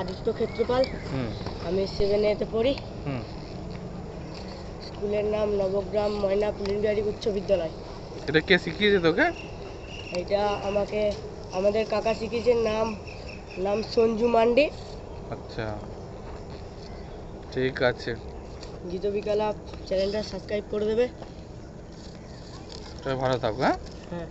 আদিত্য ক্ষেত্রপাল। আমি 7A-তে পড়ি। স্কুলের নাম নবগ্রাম ময়না পুলিনবিহারী উচ্চ বিদ্যালয়। এটা কে শিখিয়েছে তোকে? এটা আমাকে আমাদের কাকা শিখিয়েছেন, নাম সঞ্জু মান্ডি। আচ্ছা, ঠিক আছে। গীত বিকালা চ্যানেলটা সাবস্ক্রাইব করে দেবে। ভালো থাকো। হ্যাঁ।